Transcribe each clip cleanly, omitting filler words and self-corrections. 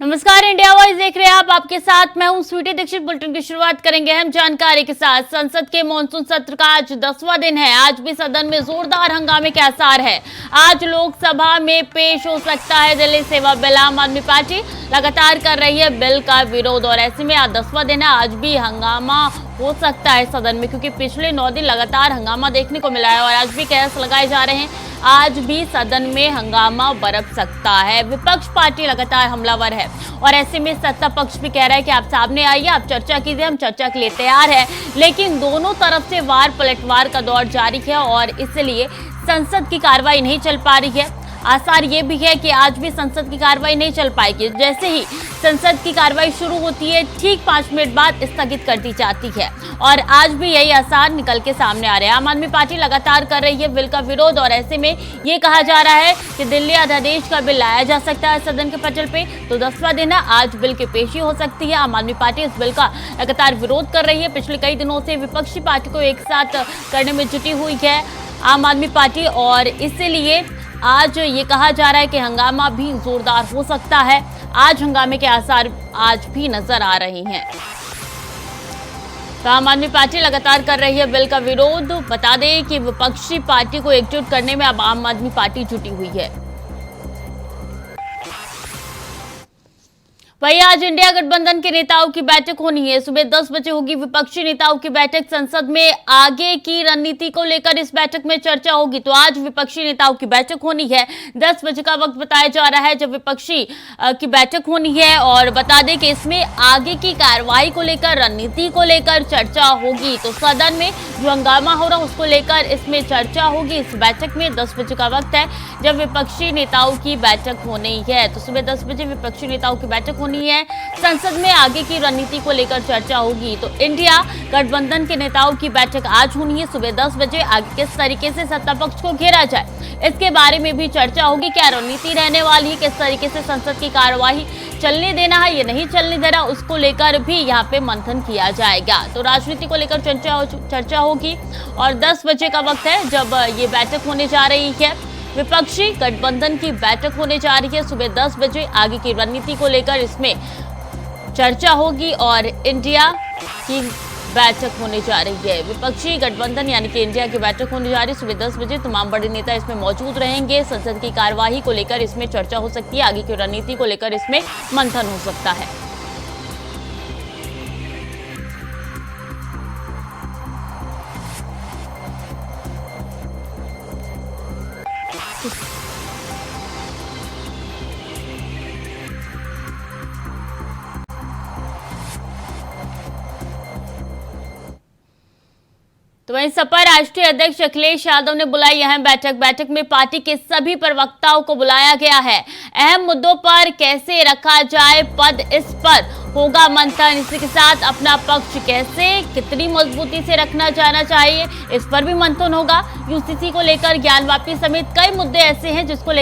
नमस्कार, India voice देख रहे हैं आप। आपके साथ मैं हूं स्वीटी दीक्षित। बुलेटिन की शुरुआत करेंगे हम जानकारी के साथ। संसद के मॉनसून सत्र का आज 10वां दिन है। आज भी सदन में जोरदार हंगामे के आसार है। आज लोकसभा में पेश हो सकता है दिल्ली सेवा बिल। आम आदमी पार्टी लगातार कर रही है बिल का विरोध और ऐसे में आज 10वां दिन है। आज भी हंगामा हो सकता है सदन में, क्योंकि पिछले 9 दिन लगातार हंगामा देखने को मिला है और आज भी कयास लगाए जा रहे हैं। आज भी सदन में हंगामा बरप सकता है। विपक्ष पार्टी लगातार हमलावर है और ऐसे में सत्ता पक्ष भी कह रहा है कि आप सामने आइए, आप चर्चा कीजिए, हम चर्चा के लिए तैयार है। लेकिन दोनों तरफ से वार पलटवार का दौर जारी है और इसलिए संसद की कार्रवाई नहीं चल पा रही है। आसार ये भी है कि आज भी संसद की कार्रवाई नहीं चल पाएगी। जैसे ही संसद की कार्रवाई शुरू होती है, ठीक 5 मिनट बाद स्थगित कर दी जाती है और आज भी यही आसार निकल के सामने आ रहे हैं। आम आदमी पार्टी लगातार कर रही है बिल का विरोध और ऐसे में ये कहा जा रहा है कि दिल्ली अध्यादेश का बिल लाया जा सकता है सदन के पटल पे। तो 10वां दिन है, आज बिल की पेशी हो सकती है। आम आदमी पार्टी इस बिल का लगातार विरोध कर रही है। पिछले कई दिनों से विपक्षी पार्टी को एक साथ करने में जुटी हुई है आम आदमी पार्टी और इसीलिए आज ये कहा जा रहा है कि हंगामा भी जोरदार हो सकता है। आज हंगामे के आसार आज भी नजर आ रहे हैं। तो आम आदमी पार्टी लगातार कर रही है बिल का विरोध। बता दें कि विपक्षी पार्टी को एकजुट करने में अब आम आदमी पार्टी जुटी हुई है। वहीं आज इंडिया गठबंधन के नेताओं की बैठक होनी है। सुबह 10 बजे होगी विपक्षी नेताओं की बैठक। संसद में आगे की रणनीति को लेकर इस बैठक में चर्चा होगी। तो आज विपक्षी नेताओं की बैठक होनी है। 10 बजे का वक्त बताया जा रहा है जब विपक्षी की बैठक होनी है और बता दें कि इसमें आगे की कार्रवाई को लेकर, रणनीति को लेकर चर्चा होगी। तो सदन में जो हंगामा हो रहा है उसको लेकर इसमें चर्चा होगी। इस बैठक में 10 बजे का वक्त है जब विपक्षी नेताओं की बैठक होनी है। तो सुबह 10 बजे विपक्षी नेताओं की बैठक होनी है। संसद में आगे की रणनीति को लेकर चर्चा होगी। तो इंडिया गठबंधन के नेताओं की बैठक आज होनी है सुबह 10 बजे। आगे किस तरीके से सत्ता पक्ष को घेरा जाए इसके बारे में भी चर्चा होगी। क्या रणनीति रहने वाली है, किस तरीके से संसद की कार्यवाही चलने देना है, ये नहीं चलने देना, उसको लेकर भी यहाँ पे मंथन किया जाएगा। तो राजनीति को लेकर चर्चा होगी और 10 बजे का वक्त है जब ये बैठक होने जा रही है। विपक्षी गठबंधन की बैठक होने जा रही है सुबह 10 बजे। आगे की रणनीति को लेकर इसमें चर्चा होगी और इंडिया की बैठक होने जा रही है। विपक्षी गठबंधन यानी कि इंडिया की बैठक होने जा रही है सुबह 10 बजे। तमाम बड़े नेता इसमें मौजूद रहेंगे। संसद की कार्यवाही को लेकर इसमें चर्चा हो सकती है। आगे की रणनीति को लेकर इसमें मंथन हो सकता है। तो वहीं सपा राष्ट्रीय अध्यक्ष अखिलेश यादव ने बुलाई अहम बैठक में पार्टी के सभी प्रवक्ताओं को बुलाया गया है। अहम मुद्दों पर कैसे रखा जाए पद, इस पर होगा मंथन। इसी के साथ अपना पक्ष कैसे, कितनी मजबूती से रखना जाना चाहिए, इस पर भी मंथन होगा। यूसीसी को लेकर, ज्ञानवापी समेत कई मुद्दे ऐसे हैं जिसको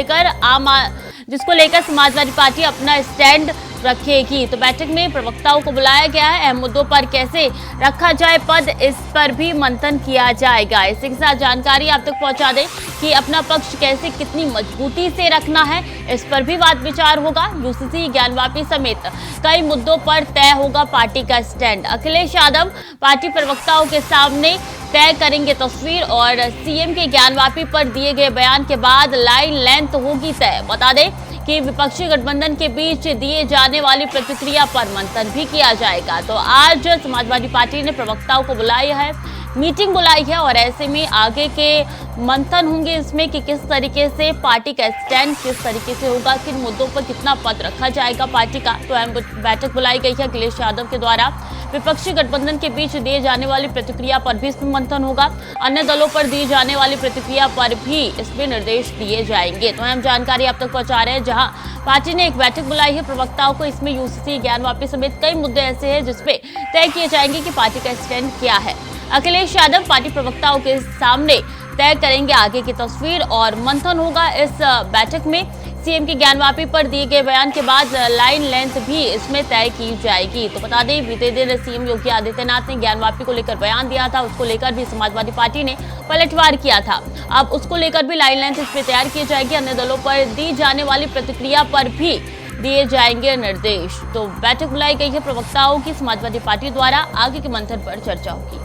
लेकर समाजवादी पार्टी अपना स्टैंड रखेगी। तो बैठक में प्रवक्ताओं को बुलाया गया है। अहम मुद्दों पर कैसे रखा जाए पद, इस पर भी मंथन किया जाएगा। इसी के साथ जानकारी आप तक पहुंचा दें कि अपना पक्ष कैसे, कितनी मजबूती से रखना है, इस पर भी वाद विचार होगा। यूसीसी, ज्ञानवापी समेत कई मुद्दों पर तय होगा पार्टी का स्टैंड। अखिलेश यादव पार्टी प्रवक्ताओं के सामने तय करेंगे तस्वीर और सीएम के ज्ञानवापी पर दिए गए बयान के बाद लाइन लेंथ होगी तय। बता दें कि विपक्षी गठबंधन के बीच दिए जाने वाली प्रतिक्रिया पर मंथन भी किया जाएगा। तो आज समाजवादी पार्टी ने प्रवक्ताओं को बुलाया है, मीटिंग बुलाई है और ऐसे में आगे के मंथन होंगे इसमें कि किस तरीके से पार्टी का स्टैंड किस तरीके से होगा, किन मुद्दों पर कितना पद रखा जाएगा पार्टी का। तो अहम बैठक बुलाई गई है अखिलेश यादव के द्वारा। विपक्षी गठबंधन के बीच दिए जाने वाली प्रतिक्रिया पर भी इसमें मंथन होगा। अन्य दलों पर दी जाने वाली प्रतिक्रिया पर भी इसमें निर्देश दिए जाएंगे। तो अहम जानकारी आप तक पहुंचा रहे हैं। जहां पार्टी ने एक बैठक बुलाई है प्रवक्ताओं को, इसमें यूसीसी, ज्ञानवापी समेत कई मुद्दे ऐसे हैं जिसपे तय किए जाएंगे कि पार्टी का स्टैंड क्या है। अखिलेश यादव पार्टी प्रवक्ताओं के सामने तय करेंगे आगे की तस्वीर और मंथन होगा इस बैठक में। सीएम के ज्ञानवापी पर दिए गए बयान के बाद लाइन लेंथ भी इसमें तय की जाएगी। तो बता दें बीते दिन सीएम योगी आदित्यनाथ ने ज्ञानवापी को लेकर बयान दिया था, उसको लेकर भी समाजवादी पार्टी ने पलटवार किया था। अब उसको लेकर भी लाइन लेंथ इसमें तैयार की जाएगी। अन्य दलों पर दी जाने वाली प्रतिक्रिया पर भी दिए जाएंगे निर्देश। तो बैठक बुलाई गई है प्रवक्ताओं की, समाजवादी पार्टी द्वारा आगे के मंथन पर चर्चा होगी।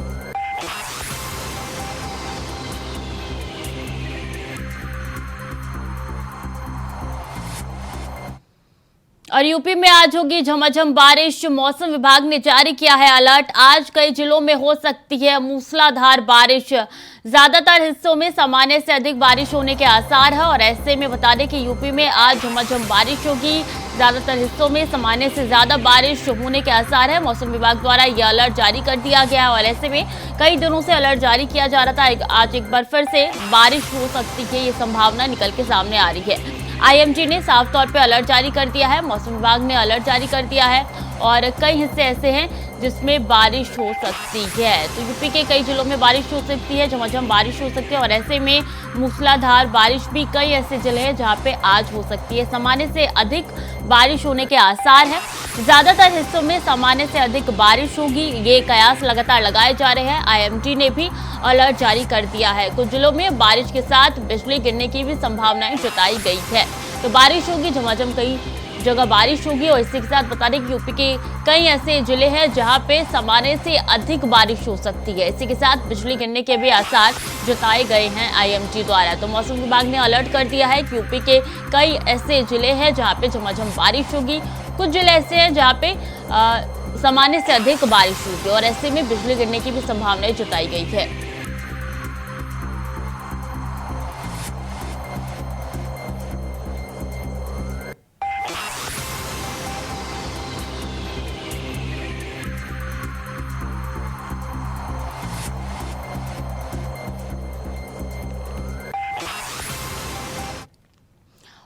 और यूपी में आज होगी झमाझम बारिश, मौसम विभाग ने जारी किया है अलर्ट। आज कई जिलों में हो सकती है मूसलाधार बारिश। ज्यादातर हिस्सों में सामान्य से अधिक बारिश होने के आसार है और ऐसे में बता दें कि यूपी में आज झमाझम बारिश होगी। ज्यादातर हिस्सों में सामान्य से ज्यादा बारिश होने के आसार है। मौसम विभाग द्वारा यह अलर्ट जारी कर दिया गया है और ऐसे में कई दिनों से अलर्ट जारी किया जा रहा था। आज एक बार फिर से बारिश हो सकती है, ये संभावना निकल के सामने आ रही है। आईएमडी ने साफ तौर पे अलर्ट जारी कर दिया है, मौसम विभाग ने अलर्ट जारी कर दिया है और कई हिस्से ऐसे हैं जिसमें बारिश हो सकती है। तो यूपी के कई जिलों में बारिश हो सकती है, झमाझम बारिश हो सकती है और ऐसे में मूसलाधार बारिश भी कई ऐसे जिले हैं जहां पे आज हो सकती है। सामान्य से अधिक बारिश होने के आसार है। ज्यादातर हिस्सों में सामान्य से अधिक बारिश होगी, ये कयास लगातार लगाए जा रहे हैं। आईएमडी ने भी अलर्ट जारी कर दिया है। कुछ जिलों में बारिश के साथ बिजली गिरने की भी संभावनाएं जताई गई है। तो बारिश होगी, झमाझम कई जगह बारिश होगी और इसी के साथ बता दें कि यूपी के कई ऐसे जिले हैं जहां पे सामान्य से अधिक बारिश हो सकती है। इसी के साथ बिजली गिरने के भी आसार जताए गए हैं आईएमडी द्वारा। तो मौसम विभाग ने अलर्ट कर दिया है कि यूपी के कई ऐसे जिले हैं जहां पे झमाझम बारिश होगी। कुछ जिले ऐसे हैं जहां पे सामान्य से अधिक बारिश होगी और ऐसे में बिजली गिरने की भी संभावनाएं जताई गई है।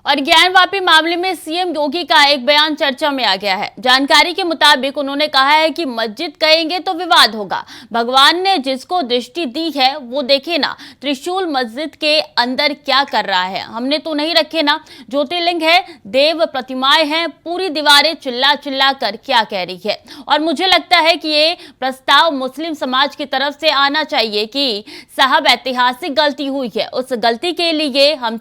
और ज्ञानवापी मामले में सीएम योगी का एक बयान चर्चा में आ गया है। जानकारी के मुताबिक उन्होंने कहा है कि मस्जिद कहेंगे तो विवाद होगा। भगवान ने जिसको दृष्टि दी है वो देखे ना, त्रिशूल मस्जिद के अंदर क्या कर रहा है, हमने तो नहीं रखे ना। ज्योतिर्लिंग है, देव प्रतिमाएं हैं, पूरी दीवारें चिल्ला चिल्ला कर क्या कह रही है। और मुझे लगता है कि ये प्रस्ताव मुस्लिम समाज की तरफ से आना चाहिए कि साहब ऐतिहासिक गलती हुई है, उस गलती के लिए हम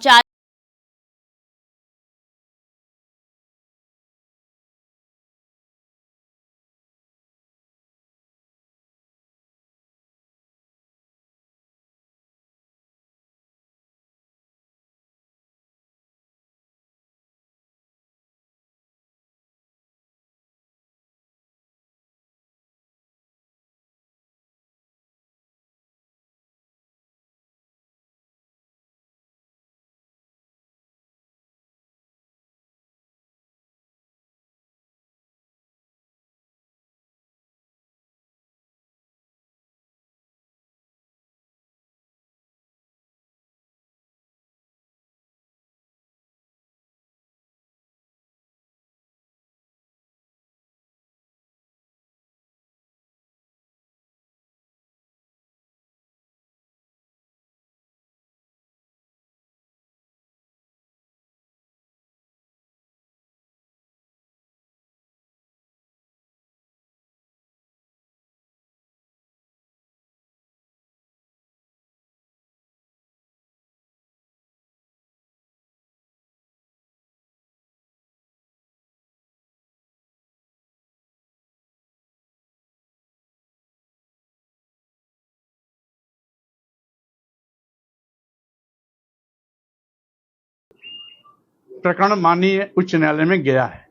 प्रकरण माननीय उच्च न्यायालय में गया है।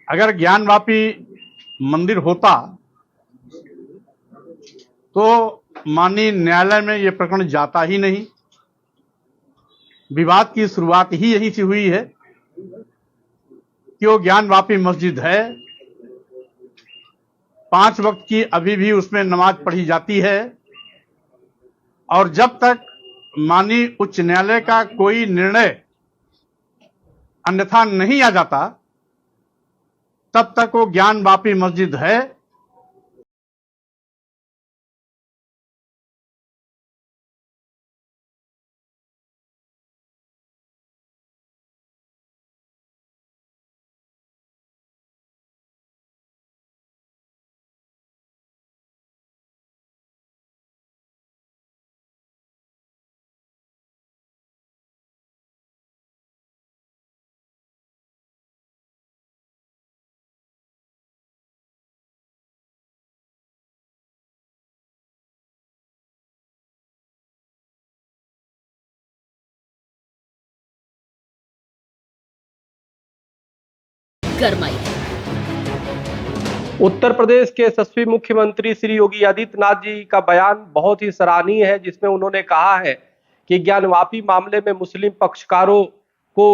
अगर ज्ञानवापी मंदिर होता तो माननीय न्यायालय में यह प्रकरण जाता ही नहीं। विवाद की शुरुआत ही यहीं से हुई है कि वो ज्ञानवापी मस्जिद है, 5 वक्त की अभी भी उसमें नमाज पढ़ी जाती है और जब तक माननीय उच्च न्यायालय का कोई निर्णय अन्यथा नहीं आ जाता तब तक वो ज्ञानवापी मस्जिद है। गरमाई है। उत्तर प्रदेश के यशस्वी मुख्यमंत्री श्री योगी आदित्यनाथ जी का बयान बहुत ही सराहनीय है, जिसमें उन्होंने कहा है कि ज्ञानवापी मामले में मुस्लिम पक्षकारों को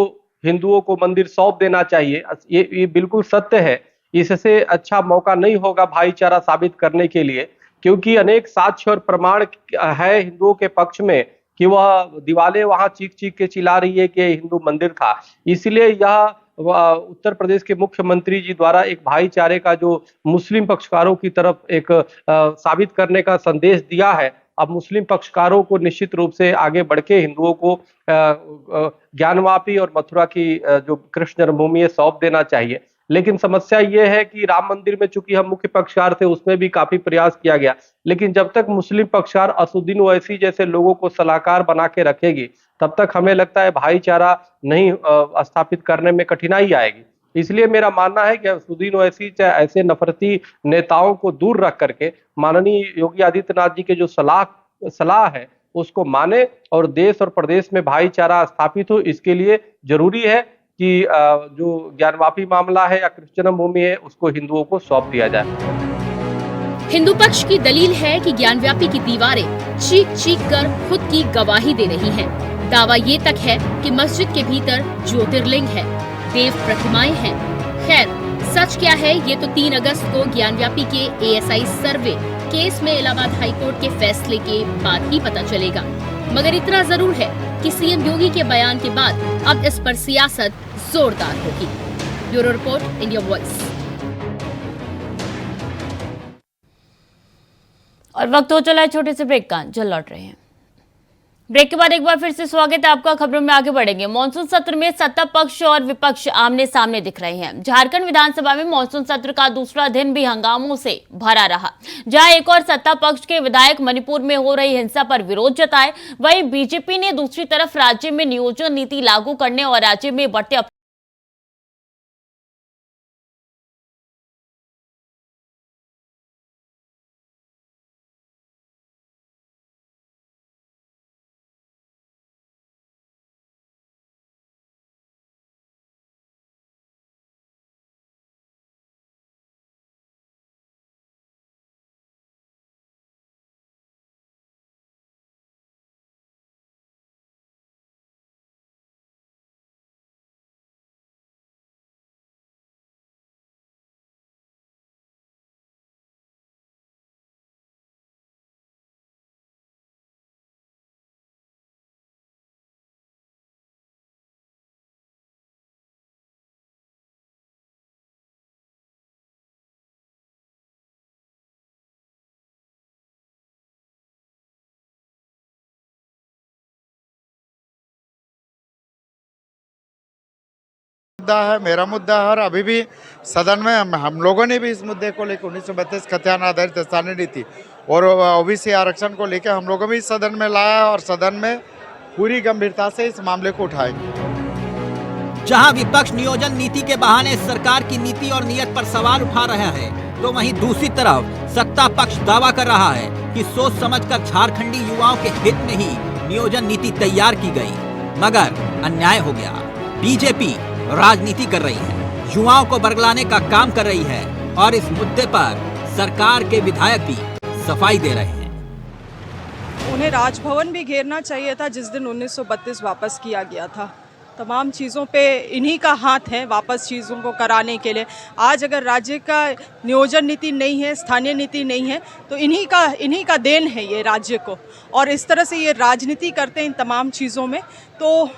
हिंदुओं को मंदिर सौंप देना चाहिए। ये बिल्कुल सत्य है। इससे अच्छा मौका नहीं होगा भाईचारा साबित करने के लिए, क्योंकि अनेक साक्ष्य और प्रमाण है हिंदुओं के पक्ष में कि वह दीवारें वहां चीख चीख के चिल्ला रही है कि हिंदू मंदिर था। इसलिए यह उत्तर प्रदेश के मुख्यमंत्री जी द्वारा एक भाईचारे का जो मुस्लिम पक्षकारों की तरफ एक साबित करने का संदेश दिया है। अब मुस्लिम पक्षकारों को निश्चित रूप से आगे बढ़ के हिंदुओं को ज्ञानवापी और मथुरा की जो कृष्ण जन्मभूमि है सौंप देना चाहिए। लेकिन समस्या ये है कि राम मंदिर में चूंकि हम मुख्य पक्षकार थे, उसमें भी काफी प्रयास किया गया, लेकिन जब तक मुस्लिम पक्षकार असुद्दीन ओवैसी जैसे लोगों को सलाहकार बना के रखेगी, तब तक हमें लगता है भाईचारा नहीं स्थापित करने में कठिनाई आएगी। इसलिए मेरा मानना है कि असुद्दीन ओवैसी चाहे ऐसे नफरती नेताओं को दूर रख करके माननीय योगी आदित्यनाथ जी के जो सलाह है उसको माने और देश और प्रदेश में भाईचारा स्थापित हो। इसके लिए जरूरी है कि जो ज्ञानवापी मामला है या कृष्ण जन्मभूमि है उसको हिंदुओं को सौंप दिया जाए। हिंदू पक्ष की दलील है कि ज्ञानव्यापी की दीवारें चीख चीख कर खुद की गवाही दे रही हैं। दावा ये तक है कि मस्जिद के भीतर ज्योतिर्लिंग है, देव प्रतिमाएं हैं। खैर सच क्या है ये तो 3 अगस्त को ज्ञानव्यापी के एएसआई सर्वे केस में इलाहाबाद हाईकोर्ट के फैसले के बाद ही पता चलेगा। मगर इतना जरूर है कि सीएम योगी के बयान के बाद अब इस पर सियासत जोरदार होगी। Bureau report, India voice. और वक्त हो चला है छोटे से ब्रेक का, जल्द लौट रहे हैं। ब्रेक के बाद एक बार फिर से स्वागत है आपका। खबरों में आगे बढ़ेंगे। मॉनसून सत्र में सत्ता पक्ष और विपक्ष आमने सामने दिख रहे हैं। झारखंड विधानसभा में मॉनसून सत्र का दूसरा दिन भी हंगामों से भरा रहा, जहां एक और सत्ता पक्ष के विधायक मणिपुर में हो रही हिंसा पर विरोध जताए, वहीं बीजेपी ने दूसरी तरफ राज्य में नियोजन नीति लागू करने और राज्य में बढ़ते मुद्दा है, मेरा मुद्दा है। और अभी भी सदन में हम लोगों ने भी इस मुद्दे को लेकर 1932 खतियान आधारित स्थानीय नीति और ओबीसी आरक्षण को लेकर हम लोगों भी सदन में लाया और सदन में पूरी गंभीरता से इस मामले को उठाएंगे। जहां विपक्ष नियोजन नीति के बहाने सरकार की नीति और नीयत पर सवाल उठा रहा है, तो वहीं दूसरी तरफ सत्ता पक्ष दावा कर रहा है कि सोच समझकर झारखंडी युवाओं के हित में ही नियोजन नीति तैयार की गई, मगर अन्याय हो गया। बीजेपी राजनीति कर रही है, युवाओं को बरगलाने का काम कर रही है और इस मुद्दे पर सरकार के विधायक भी सफाई दे रहे हैं। उन्हें राजभवन भी घेरना चाहिए था जिस दिन 1932 वापस किया गया था। तमाम चीज़ों पे इन्हीं का हाथ है वापस चीज़ों को कराने के लिए। आज अगर राज्य का नियोजन नीति नहीं है, स्थानीय नीति नहीं है, तो इन्हीं का देन है ये राज्य को। और इस तरह से ये राजनीति करते हैं इन तमाम चीज़ों में, तो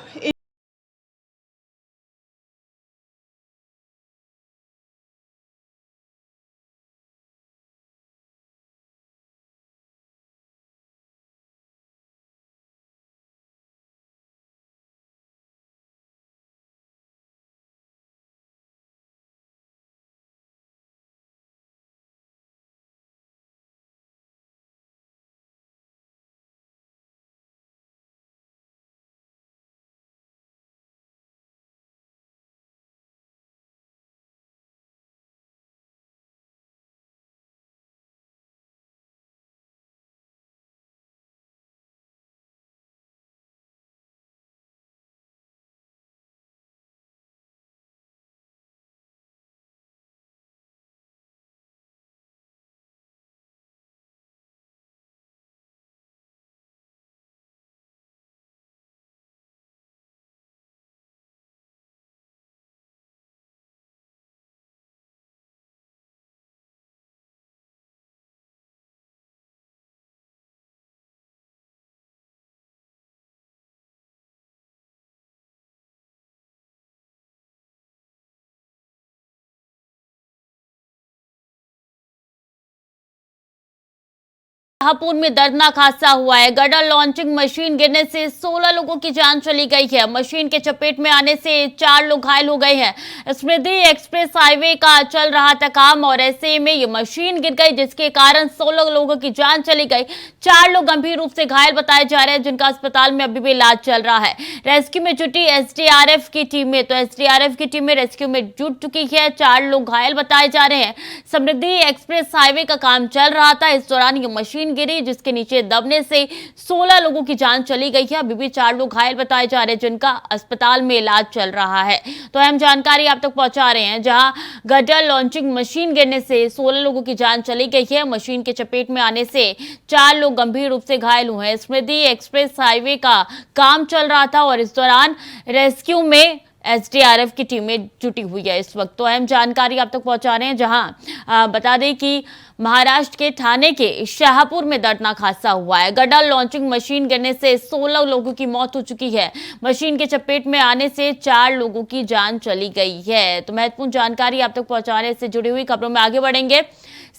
शाहपुर में दर्दनाक हादसा हुआ है। गडर लॉन्चिंग मशीन गिरने से 16 लोगों की जान चली गई है। मशीन के चपेट में आने से 4 लोग घायल हो गए हैं। स्मृति एक्सप्रेस हाईवे का चल रहा था काम और ऐसे में ये मशीन गिर गई, जिसके कारण 16 लोगों की जान चली गई। 4 लोग गंभीर रूप से घायल बताए जा रहे हैं, जिनका अस्पताल में अभी भी इलाज चल रहा है। रेस्क्यू में जुटी एसडीआरएफ की टीमें एसडीआरएफ की टीमें रेस्क्यू में जुट चुकी है। 4 लोग घायल बताए जा रहे हैं। समृद्धि एक्सप्रेस हाईवे का काम चल रहा था, इस दौरान ये मशीन गिरी, जिसके नीचे दबने से 16 लोगों की जान चली गई है। अभी भी 4 लोग घायल बताए जा रहे हैं, जिनका अस्पताल में इलाज चल रहा है। तो अहम जानकारी आप तक पहुंचा रहे हैं, जहां गडर लॉन्चिंग मशीन गिरने से 16 लोगों की जान चली गई है। मशीन के चपेट में आने से 4 लोग गंभीर रूप से घायल हुए हैं। स्मृति एक्सप्रेस हाईवे का काम चल रहा था और इस दौरान रेस्क्यू में एसडीआरएफ की टीमें जुटी हुई है इस वक्त। तो अहम जानकारी आप तक पहुंचा रहे हैं, जहां बता दें कि महाराष्ट्र के ठाणे के शाहपुर में दर्दनाक हादसा हुआ है। गडर लॉन्चिंग मशीन गिरने से 16 लोगों की मौत हो चुकी है। मशीन के चपेट में आने से 4 लोगों की जान चली गई है। तो महत्वपूर्ण जानकारी आप तक पहुंचाने से जुड़ी हुई खबरों में आगे बढ़ेंगे।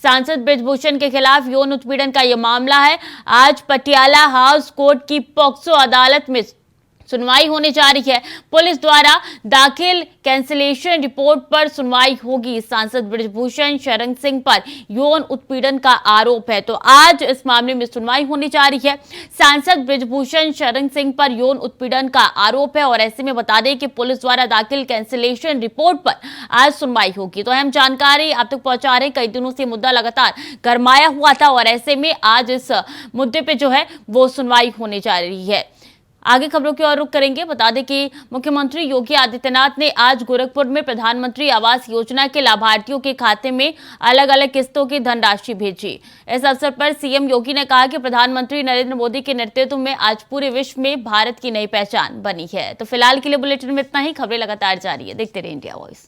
सांसद बृजभूषण के खिलाफ यौन उत्पीड़न का यह मामला है। आज पटियाला हाउस कोर्ट की पॉक्सो अदालत में सुनवाई होने जा रही है। पुलिस द्वारा दाखिल कैंसिलेशन रिपोर्ट पर सुनवाई होगी। सांसद बृजभूषण शरण सिंह पर यौन उत्पीड़न का आरोप है, तो आज इस मामले में सुनवाई होने जा रही है। सांसद बृजभूषण शरण सिंह पर यौन उत्पीड़न का आरोप है और ऐसे में बता दें कि पुलिस द्वारा दाखिल कैंसिलेशन रिपोर्ट पर आज सुनवाई होगी। तो अहम जानकारी आप तक पहुंचा रहे। कई दिनों से मुद्दा लगातार गरमाया हुआ था और ऐसे में आज इस मुद्दे पे जो है वो सुनवाई होने जा रही है। आगे खबरों की ओर रुख करेंगे। बता दें कि मुख्यमंत्री योगी आदित्यनाथ ने आज गोरखपुर में प्रधानमंत्री आवास योजना के लाभार्थियों के खाते में अलग अलग किस्तों की धनराशि भेजी। इस अवसर पर सीएम योगी ने कहा कि प्रधानमंत्री नरेंद्र मोदी के नेतृत्व में आज पूरे विश्व में भारत की नई पहचान बनी है। तो फिलहाल के लिए बुलेटिन में इतना ही। खबरें लगातार जारी है, देखते रहिए इंडिया वॉइस।